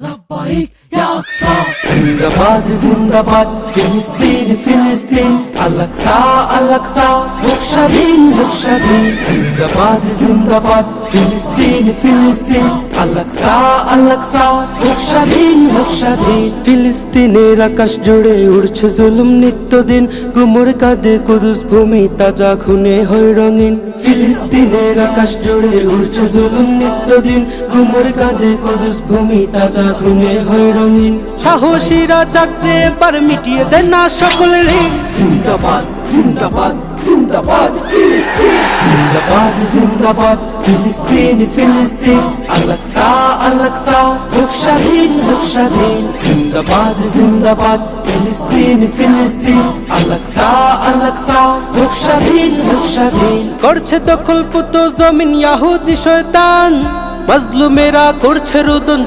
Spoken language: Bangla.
لبيك يا أقصى زندباد زندباد فلسطين فلسطين الأقصى الأقصى بخشبين بخشبين زندباد زندباد فلسطين فلسطين الأقصى الأقصى بخشبين بخشبين ফিলিস্তিনের আকাশ জুড়ে উড়ছে জুলুম নিত্যদিন গুমর কাঁদে কুদুস ভূমি তাজা খুনে হয় রঙিন ফিলিস্তিনের আকাশ জুড়ে উড়ছে জুলুম নিত্যদিন গুমর কাঁদে কুদুস ভূমি তাজা খুনে হয় রঙিন সাহসীরা চাকরে এবার মিটিয়ে দেন না সকল ঋণ জিন্দাবাদ জিন্দাবাদ জিন্দাবাদ ফিলিস্তিন জিন্দাবাদ জিন্দাবাদ ফিলিস্তিন ফিলিস্তিন আল-আকসা আল-আকসা বখশাহীন বখশাহীন জিন্দাবাদ জিন্দাবাদ ফিলিস্তিন ফিলিস্তিন আল-আকসা আল-আকসা বখশাহীন বখশাহীন করছে দখল পুত জমিন ইহুদি শয়তান মাজলুমেরা করছে রোদন